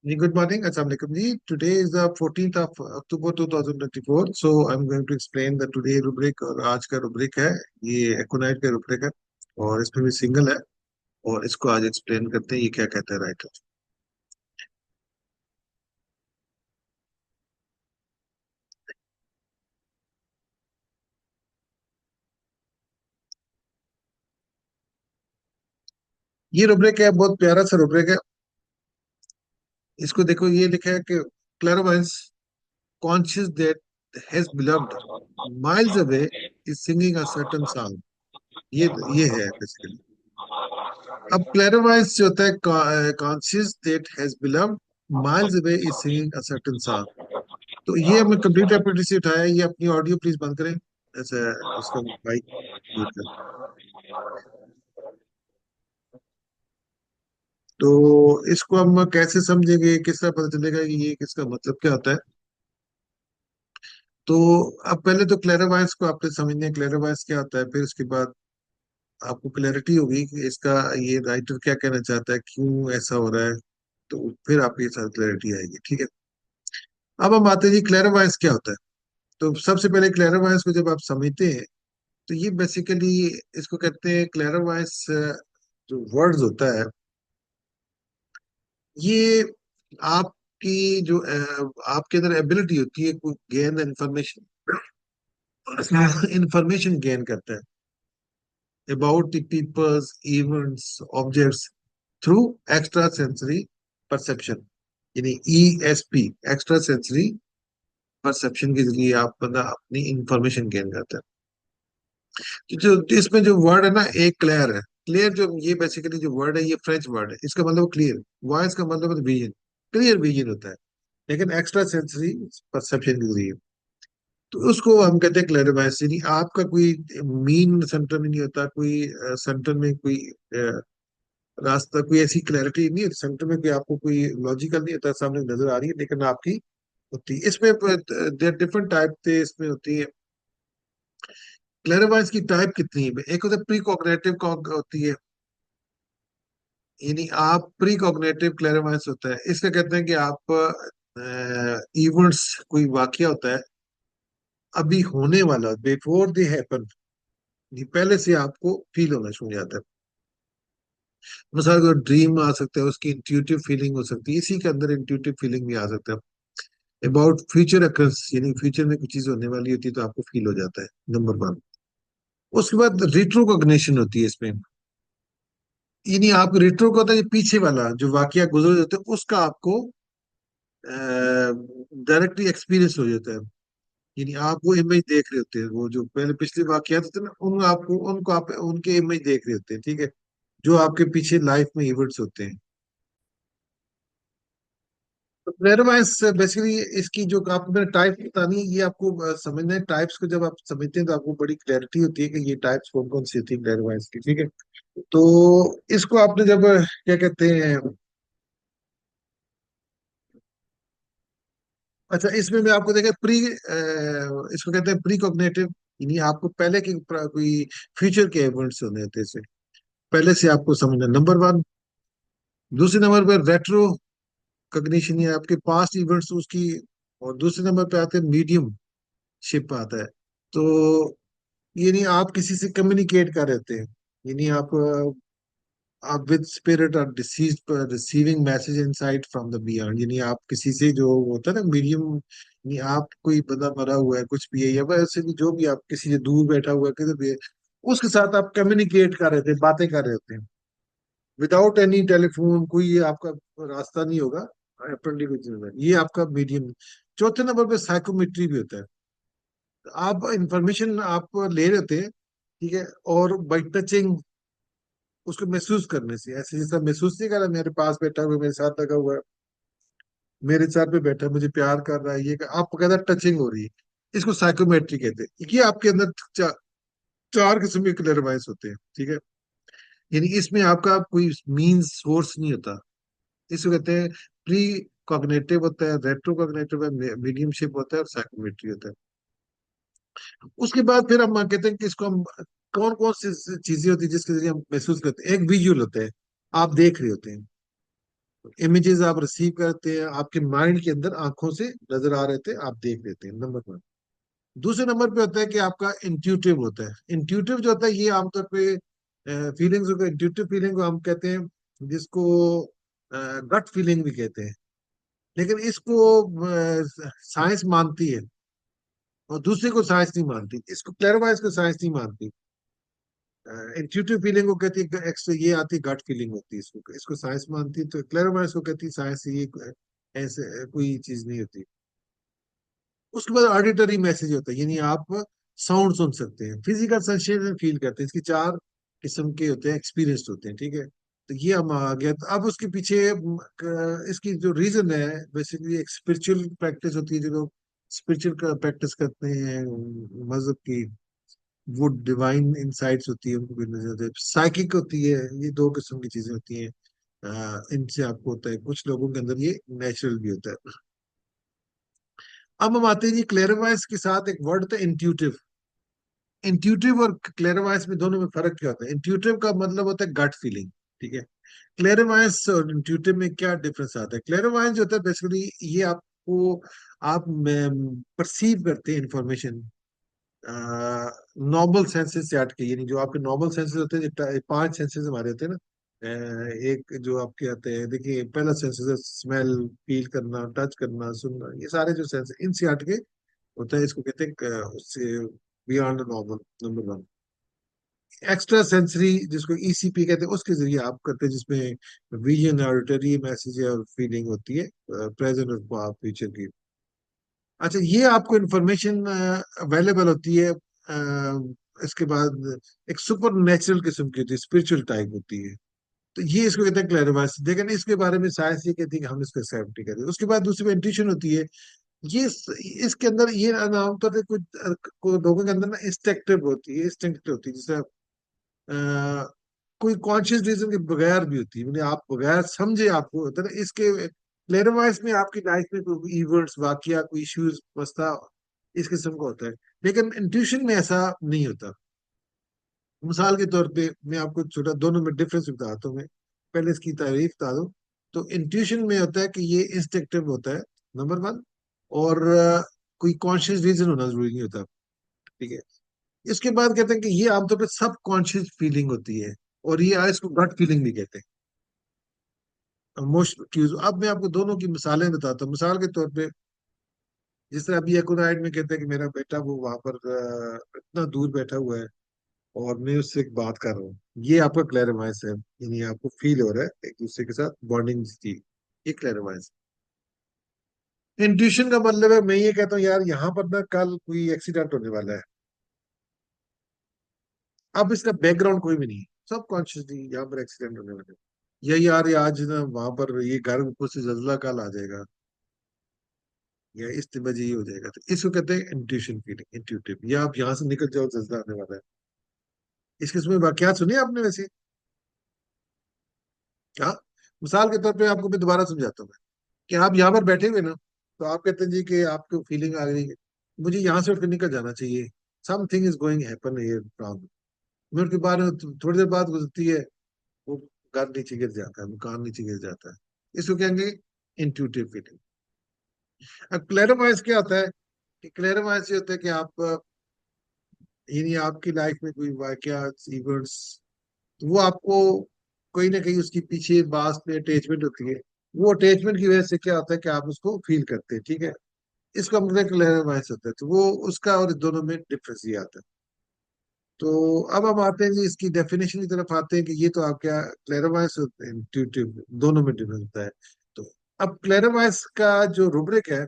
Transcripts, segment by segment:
जी, good morning, अस्सलाम वालेकुम जी। Today is the 14th of October 2024। So I am going to explain the today rubric. और आज का रुब्रिक है, ये एकोनाइट का रुब्रिक है और इसमें भी सिंगल है। और इसको आज एक्सप्लेन करते हैं ये क्या कहता है राइटर। ये रुब्रिक है, बहुत प्यारा सा रुब्रिक है। इसको देखो, ये लिखा है कि clairvoyance conscious that has beloved miles away is singing a certain song. ये है बेसिकली। अब क्लैरवॉयंस जो होता है, conscious that has beloved miles away is singing a certain song. तो ये हमने कंप्लीट एप्रेंटिस से उठाया है। ये अपनी ऑडियो प्लीज बंद करें। ऐसा इसका माइक म्यूट कर। तो इसको हम कैसे समझेंगे, किस तरह पता चलेगा कि ये किसका मतलब क्या होता है। तो अब पहले तो क्लैरिवायंस को आपने समझना है, क्लैरिवायंस क्या होता है। फिर उसके बाद आपको क्लैरिटी होगी कि इसका ये राइटर क्या कहना चाहता है, क्यों ऐसा हो रहा है। तो फिर आपको ये सारी क्लैरिटी आएगी, ठीक है। अब हम आते हैं जी, क्लैरिवायंस क्या होता है। तो सबसे पहले क्लैरिवायंस को जब आप समझते हैं, तो ये बेसिकली इसको कहते हैं क्लैरिवायंस। जो वर्ड्स होता है, ये आपकी जो आपके अंदर एबिलिटी होती है कोई गेन इंफॉर्मेशन, इंफॉर्मेशन गेन करता है about the peoples, events, objects through extra sensory perception. यानी ESP, एक्स्ट्रा सेंसरी परसेप्शन के जरिए आप बंदा अपनी इंफॉर्मेशन गेन करता है। जो इसमें जो वर्ड है ना, एक क्लियर है। क्लियर जो ये बेसिकली जो वर्ड है, ये फ्रेंच वर्ड है। इसका मतलब क्लियर, वॉइस का मतलब है विजन। क्लियर विजन होता है, लेकिन एक्स्ट्रा सेंसरी परसेप्शन के जरिए। तो उसको हम कहते हैं क्लैरिवायंस। यानी आपका कोई मीन सेंटर में नहीं होता, कोई सेंटर में कोई रास्ता, कोई ऐसी क्लैरिटी नहीं होती सेंटर में, कोई आपको कोई लॉजिकल नहीं होता, सामने नजर आ रही है लेकिन आपकी होती है। इसमें देर डिफरेंट टाइप थे इसमें होती है। क्लैरिवायंस की टाइप कितनी है, एक होता है प्री कॉग्निटिव होती है। यानी आप प्री कॉग्निटिव क्लैरिवायंस होता है, इसका कहते हैं कि आप इवेंट्स, कोई वाकया होता है अभी होने वाला, बिफोर दे हैपन, ये पहले से आपको फील होना शुरू हो जाता है। मिसाल को ड्रीम आ सकता है, उसकी इंट्यूटिव फीलिंग हो सकती है, इसी के अंदर इंट्यूटिव फीलिंग भी आ सकता है। अबाउट फ्यूचर अकर्स, यानी फ्यूचर में कुछ चीज होने वाली होती है तो आपको फील हो जाता है, नंबर वन। उसके बाद रिट्रोकॉग्निशन होती है इसमें। यानी आप रिट्रो का होता है, ये पीछे वाला जो वाकया गुजर जाता है उसका आपको डायरेक्टली एक्सपीरियंस हो जाता है। यानी आप वो इमेज देख रहे होते हैं, वो जो पहले पिछले वाकयात होते हैं ना, उन आपको उनको आप उनके इमेज देख रहे होते हैं, ठीक है, जो आपके पीछे लाइफ में इवेंट्स होते हैं। तो क्लेरवाइंस बेसिकली इसकी जो आपको मैंने टाइप बतानी है, ये आपको समझना है। टाइप्स को जब आप समझते हैं तो आपको बड़ी क्लैरिटी होती है कि ये टाइप्स कौन कौन सी होती है क्लेरवाइंस की, ठीक है। तो इसको आपने जब क्या कहते हैं, अच्छा इसमें मैं आपको देखा प्री, इसको कहते हैं प्री कॉग्निटिव। यानी आपको पहले के कोई फ्यूचर के इवेंट्स होने होते हैं, पहले से आपको समझना, नंबर वन। दूसरे नंबर पर रेट्रो कॉग्निशन, ये आपके पास्ट इवेंट्स उसकी। और दूसरे नंबर पे आते हैं मीडियम शिप आता है। तो यानी आप किसी से कम्युनिकेट कर रहे होते हैं। यानी आप with spirit are deceased receiving message insight from the beyond. यानी आप किसी से, जो होता है ना मीडियम, यानी आप कोई बंदा मरा हुआ है कुछ भी है, या वैसे भी जो भी, आप किसी से दूर बैठा हुआ है किधर भी है, उसके साथ आप कम्युनिकेट कर रहे थे, बातें कर रहे होते हैं विदाउट एनी टेलीफोन। कोई ये आपका रास्ता नहीं होगा अपने कुछ में, ये आपका मीडियम। चौथे नंबर पे साइकोमेट्री भी होता है। आप इंफॉर्मेशन आप ले रहे होते हैं, ठीक है, और बाई टचिंग, उसको महसूस करने से, ऐसे जैसा महसूस नहीं कर रहा मेरे पास बैठा हुआ है, मेरे साथ लगा हुआ है, मेरे साथ पे बैठा है, मुझे प्यार कर रहा है, ये आपको कहता है टचिंग हो रही है। इसको साइकोमेट्री कहते हैं। ये आपके अंदर चार किस्म के क्लेरवाइंस होते हैं, ठीक है। यानी इसमें आपका कोई मीन्स सोर्स नहीं होता। इसको कहते हैं प्री कॉग्निटिव होता है, रेट्रो कॉग्निटिव है, मीडियमशिप होता है, और साइकोमेट्री होता है। उसके बाद फिर हम कहते हैं कि इसको हम, कौन कौन सी चीजें होती है जिसके जरिए हम महसूस करते हैं। एक विजुअल होता है, आप देख रहे होते हैं, इमेजेस आप रिसीव करते हैं, आपके माइंड के अंदर आंखों से नजर आ रहे थे, आप देख लेते हैं, नंबर वन। दूसरे नंबर पे होता है कि आपका इंट्यूटिव होता है। इंट्यूटिव जो होता है ये आमतौर पे फीलिंग्स को, इंट्यूटिव फीलिंग को हम कहते हैं, जिसको गट फीलिंग भी कहते हैं। लेकिन इसको साइंस मानती है और दूसरे को साइंस नहीं मानती, इसको क्लैरिवाइज को साइंस नहीं मानती। इंट्यूटिव फीलिंग को कहती है एक्स्ट्रा, ये आती है गट फीलिंग होती है, इसको इसको साइंस मानती है। तो क्लैरिवाइज को कहती है साइंस, ये ऐसे कोई चीज नहीं होती। उसके बाद ऑडिटरी मैसेज होता है, यानी आप साउंड सुन सकते हैं, फिजिकल सेंसेशन फील करते हैं। इसकी चार किस्म के होते हैं, एक्सपीरियंस होते हैं, ठीक है। तो ये हम आ गया। तो अब उसके पीछे इसकी जो रीजन है, बेसिकली एक स्पिरिचुअल प्रैक्टिस होती है। जो लोग स्पिरिचुअल प्रैक्टिस करते हैं मजहब की, वो डिवाइन इंसाइट्स होती है उनको भी नजर आते हैं। साइकिक होती है, ये दो किस्म की चीजें होती हैं। इनसे आपको होता है, कुछ लोगों के अंदर ये नेचुरल भी होता है। अब हम आते हैं जी क्लेरवाइस के साथ एक वर्ड था इंट्यूटिव। इंट्यूटिव और क्लेरवाइस में, दोनों में फर्क क्या होता है? इंट्यूटिव का मतलब होता है गट फीलिंग, ठीक है। क्लेरवाइस और इंट्यूटिव में क्या डिफरेंस आता है? क्लेरवाइस जो होता है बेसिकली ये आपको, आप परसीव करते हैं इंफॉर्मेशन नॉर्मल सेंसेस से हटके, यानी जो आपके नॉर्मल सेंसेस होते हैं, पांच सेंसेस हमारे होते हैं ना। एक जो आपके आते हैं, देखिए पहला सेंसेस है स्मेल, फील करना, टच करना, सुनना, ये सारे जो सेंस इनसे हटके होता है, इसको कहते हैं उससे beyond normal, number one. Extra sensory जिसको ईसीपी कहते हैं, उसके जरिए आप करते हैं, जिसमें विजन, ऑडिटरी, मैसेज और फीलिंग होती है, प्रेजेंट और फ्यूचर की। अच्छा, ये आपको इंफॉर्मेशन अवेलेबल होती है। इसके बाद एक सुपर नेचुरल किस्म की होती है, स्पिरिचुअल टाइप होती है। तो ये इसको कहते हैं क्लैरिवाइस, लेकिन इसके बारे में साइंस ये कहती है कि हम इसको एक्सेप्ट नहीं करते। उसके बाद दूसरी इंट्यूशन होती है। ये इसके अंदर ये आमतौर पर कुछ लोगों के अंदर ना इंस्टिंक्टिव होती है, इंस्टिंक्टिव होती है, जैसे कोई कॉन्शियस रीजन के बगैर भी होती है, मतलब आप बगैर समझे आपको होता है ना। इसके क्लेरवाइस में आपकी लाइफ में कोई इवेंट्स, वाकया, कोई इश्यूज, मसला, इस किस्म का होता है। लेकिन इंट्यूशन में ऐसा नहीं होता। मिसाल के तौर पे मैं आपको छोटा दोनों में डिफरेंस बताता हूँ मैं, पहले इसकी तारीफ बता दूं। तो इंट्यूशन में होता है कि ये इंस्टिंक्टिव होता है, नंबर वन। और कोई कॉन्शियस रीजन होना जरूरी नहीं होता, ठीक है। इसके बाद कहते हैं कि ये आमतौर पर सब कॉन्शियस फीलिंग होती है, और ये इसको गट फीलिंग भी कहते हैं, मोस्ट क्यूज। अब मैं आपको दोनों की मिसालें बताता हूँ। मिसाल के तौर पे, जिस तरह अभी एकोनाइट में कहते हैं कि मेरा बेटा वो वहां पर इतना दूर बैठा हुआ है और मैं उससे एक बात कर रहा हूँ, ये आपका क्लैरिवाइस है, यानी आपको फील हो रहा है एक दूसरे के साथ बॉन्डिंग की, ये क्लैरिवाइस। इंट्यूशन का मतलब है मैं ये कहता हूँ यार यहाँ पर ना कल कोई एक्सीडेंट होने वाला है। अब इसका बैकग्राउंड कोई भी नहीं है, सब कॉन्शियसली यहाँ पर एक्सीडेंट होने वाला है। या यार ये आज ना वहां पर ये घर ऊपर से जल्ला कल आ जाएगा, या इस बजे ये हो जाएगा। तो इसको कहते हैं इंट्यूशन फीलिंग, इंट्यूटिव। या आप यहाँ से निकल जाओ, जल्ला आने वाला है। इस किस्म में वाकयात सुनिए आपने वैसे। हाँ, मिसाल के तौर पे आपको मैं दोबारा समझाता हूँ मैं, कि आप यहाँ पर बैठे हुए ना, तो आप कहते हैं जी कि आपको फीलिंग आ गई है, मुझे यहाँ से उठकर निकल जाना चाहिए, something is going happen here problem. Minute के बाद थोड़ी देर बाद गुजरती है, वो घर नीचे गिर जाता है, मकान नीचे गिर जाता है। इसको कहेंगे इंट्यूटिव फीलिंग। अब क्लैरिवाइज क्या होता है? कि क्लैरिवाइज ये होता है कि आप यानी आपकी लाइफ में कोई वाकया, इवेंट्स, वो आपको कोई ना कहीं उसकी पीछे बात में अटैचमेंट होती है। वो अटैचमेंट की वजह से क्या होता है कि आप उसको फील करते हैं, ठीक है। इसका मतलब क्लेरवाइंस होता है। तो वो उसका और दोनों में डिफरेंस ये आता है। तो अब हम आते हैं जी इसकी डेफिनेशन की तरफ आते हैं कि ये तो आप क्या, क्लेरवाइंस और इंट्यूटिव दोनों में डिफरेंस होता है। तो अब क्लेरवाइंस का जो रूब्रिक है,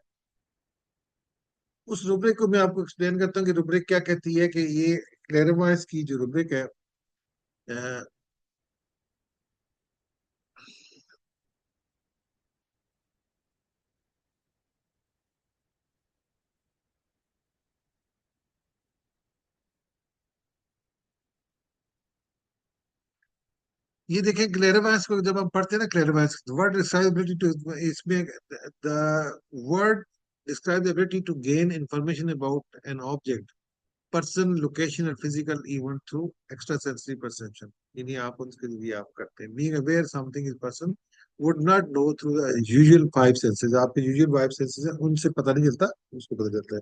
उस रूब्रिक को मैं आपको एक्सप्लेन करता हूँ कि रूब्रिक क्या कहती है। कि ये क्लेरवाइंस की जो रूब्रिक है, ये देखें क्लेरवाइंस को जब हम पढ़ते हैं ना, clairvoyance word describe ability to, इसमें the word describe the ability to gain information about an object, person, location और physical event through extra sensory perception. यानी आप उसके लिए आप करते हैं being aware something is person would not know through the usual five senses. आपके usual five senses है, उनसे पता नहीं चलता, उसको पता चलता है।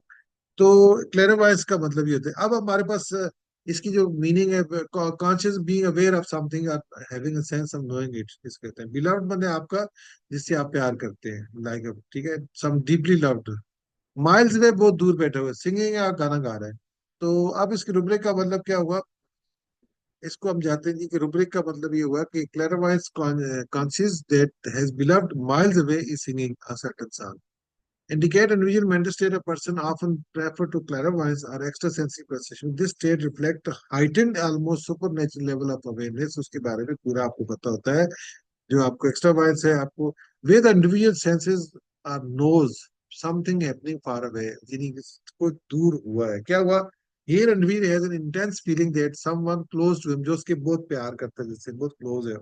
तो क्लेरवॉयंस का मतलब ये होता है। अब हमारे पास इसकी जो मीनिंग है, conscious being aware of something, having a sense of knowing it, इस कहते हैं। बिलव्ड बंदे आपका जिससे आप प्यार करते हैं, लाइक, ठीक है, सम डीपली लव्ड, माइल्स वे, बहुत दूर बैठे हुए, सिंगिंग या गाना गा रहे हैं। तो अब इसकी रुब्रिक का मतलब क्या हुआ, इसको हम जानते हैं जी कि रुब्रिक का मतलब ये हुआ कि clairvoyance conscious that has beloved miles away is singing a certain song, indicate unusual mental state. A person often prefer to clairvoyance or extrasensory perception. This state reflect a heightened, almost supernatural level of awareness. उसके बारे में पूरा आपको पता होता है। जो आपको एक्स्ट्रा वायंस है, आपको where the individual senses or knows something happening far away, यानी कि कोई दूर हुआ है, क्या हुआ। Here individual has an intense feeling that someone close to him, जो उसके बहुत प्यार करता है, जिससे बहुत क्लोज है,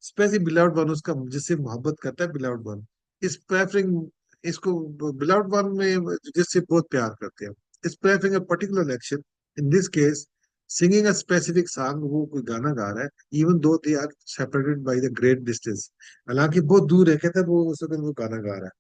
स्पेशली बिलव्ड वन, उसका जिससे मोहब्बत करता है बिलव्ड वन, इस प्रेफरिंग, इसको बिलव्ड वन में जिससे बहुत प्यार करते हैं, is preferring a particular action, in this case singing a specific song, वो कोई गाना गा रहा है, even though they are separated by the great distance, हालांकि बहुत दूर है, कहता है वो उस वक्त वो गाना गा रहा है,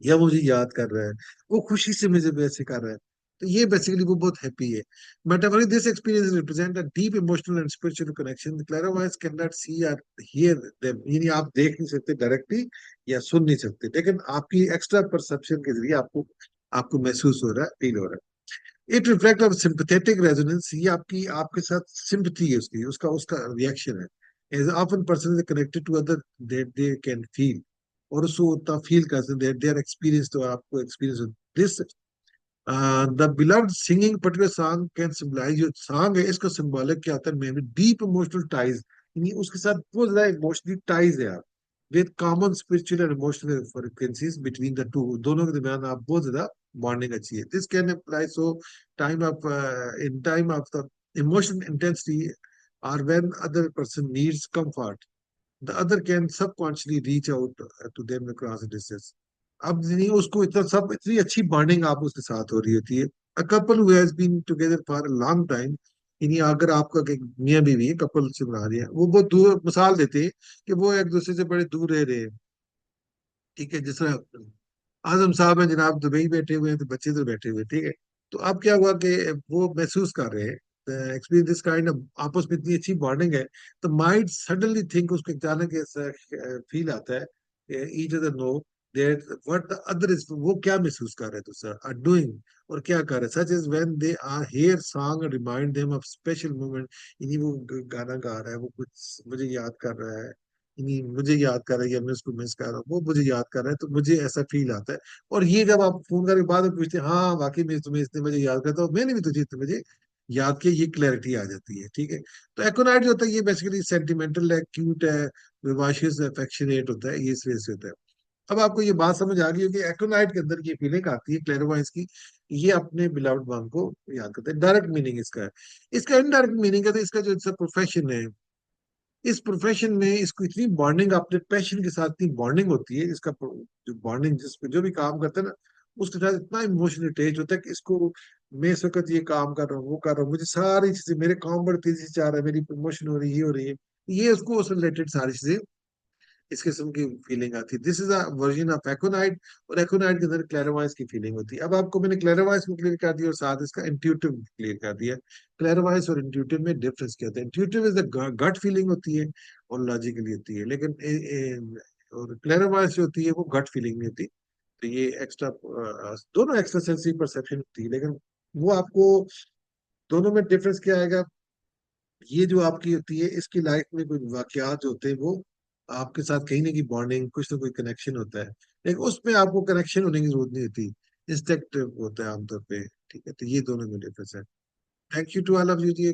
या मुझे याद कर रहा है, वो खुशी से मुझे वैसे कर रहा है। तो ये बेसिकली वो बहुत हैप्पी है। Metaphoric this experience represent a deep emotional and spiritual connection. Clairvoyance can not see or hear them, यानी आप देख नहीं सकते डायरेक्टली या सुन नहीं सकते, लेकिन आपकी एक्स्ट्रा परसेप्शन के जरिए आपको आपको महसूस हो रहा है, फील हो रहा है। It reflect of sympathetic resonance, ये आपकी आपके साथ सिंपैथी है, उसकी उसका उसका रिएक्शन है। As often person is connected to other that they can feel, और उसको उतना फील कर सकते हैं, देयर एक्सपीरियंस, तो आपको experience this the beloved singing particular song can symbolize, जो सॉन्ग है इसका सिंबॉलिक क्या होता है, may be deep emotional ties, यानी उसके साथ बहुत ज्यादा इमोशनल टाइज है आप, with common spiritual and emotional frequencies between the two, दोनों के दरमियान आप बहुत ज्यादा बॉन्डिंग अच्छी है। This can apply so time of in time of the emotional intensity, or when other person needs comfort, the other can subconsciously reach out to them across the distance. अब नहीं, उसको इतना सब इतनी अच्छी बॉन्डिंग आप उसके साथ हो रही होती है। A couple who has been together for a long time, यानी अगर आपका एक मियाँ बीवी है, कपल से बना रही है, वो बहुत दूर मिसाल देते हैं कि वो एक दूसरे से बड़े दूर रह रहे हैं, ठीक है, जिस तरह आजम साहब हैं जनाब, दुबई बैठे हुए हैं, तो बच्चे तो बैठे हुए हैं, ठीक है। तो अब क्या हुआ कि वो महसूस कर रहे हैं, एक्सपीरियंस दिस काइंड ऑफ, आपस में इतनी अच्छी बॉन्डिंग है, तो माइंड सडनली थिंक, उसको अचानक ऐसा फील आता है, each other know that what the other is, वो क्या महसूस कर रहे हैं दूसरा आर डूइंग, और क्या कर रहे हैं, such is when they are hear song remind them of special moment, यानी वो गाना गा रहा है, वो कुछ मुझे याद कर रहा है, नहीं मुझे याद कर रहा है, या मैं उसको मिस कर रहा हूँ, वो मुझे याद कर रहा है, तो मुझे ऐसा फील आता है। और ये जब आप फोन करके बाद में पूछते हैं, हाँ वाकई में तुम्हें इतने बजे याद करता हूँ, मैंने भी तुझे इतने बजे याद किया, ये क्लैरिटी आ जाती है, ठीक है। तो एक्रोनाइट जो होता है, ये बेसिकली सेंटिमेंटल है, क्यूट है, विवाशियस, अफेक्शनेट होता है, ये इस वजह से होता है। अब आपको ये बात समझ आ गई होगी, एक्रोनाइट के अंदर ये फीलिंग आती है क्लैरवॉयंस की, ये अपने बिलव्ड वन को याद करते हैं। डायरेक्ट मीनिंग इसका है। इसका इनडायरेक्ट मीनिंग है, तो इसका जो प्रोफेशन है, इस प्रोफेशन में इसको इतनी बॉन्डिंग, अपने पैशन के साथ इतनी बॉन्डिंग होती है, इसका जो बॉन्डिंग, जिस जो भी काम करते हैं ना, उसके साथ इतना इमोशनल अटैच होता है कि इसको, मैं इस वक्त ये काम कर रहा हूँ, वो कर रहा हूँ, मुझे सारी चीजें, मेरे काम बड़े तेजी से जा रहा है, मेरी प्रमोशन हो रही है, ये हो रही है, ये उसको उससे रिलेटेड सारी चीजें, इस किस्म की फीलिंग आती है। This is a version of acronite, और एक्रोनाइट के अंदर क्लैरवॉयंस की फीलिंग होती है। अब आपको मैंने क्लैरवॉयंस को क्लियर कर दिया, और साथ इसका इंट्यूटिव क्लियर कर दिया। क्लैरवॉयंस और इंट्यूटिव में डिफरेंस क्या होता है, intuitive is the gut feeling होती है, और लॉजिकली होती है, लेकिन और क्लैरवॉयंस जो होती है वो गट फीलिंग नहीं होती। तो ये एक्स्ट्रा, दोनों एक्स्ट्रा सेंसरी परसेप्शन होती है, लेकिन वो आपको दोनों में डिफरेंस क्या आएगा, ये जो आपकी होती है, इसकी लाइफ में कुछ वाकयात होते हैं, वो आपके साथ कहीं ना कहीं बॉन्डिंग, कुछ ना कोई कनेक्शन होता है, लेकिन उसमें आपको कनेक्शन होने की जरूरत नहीं होती, इंस्टेक्टिव होता है आमतौर पे, ठीक है। तो ये दोनों में डिफरेंस है। Thank you to all of you ji.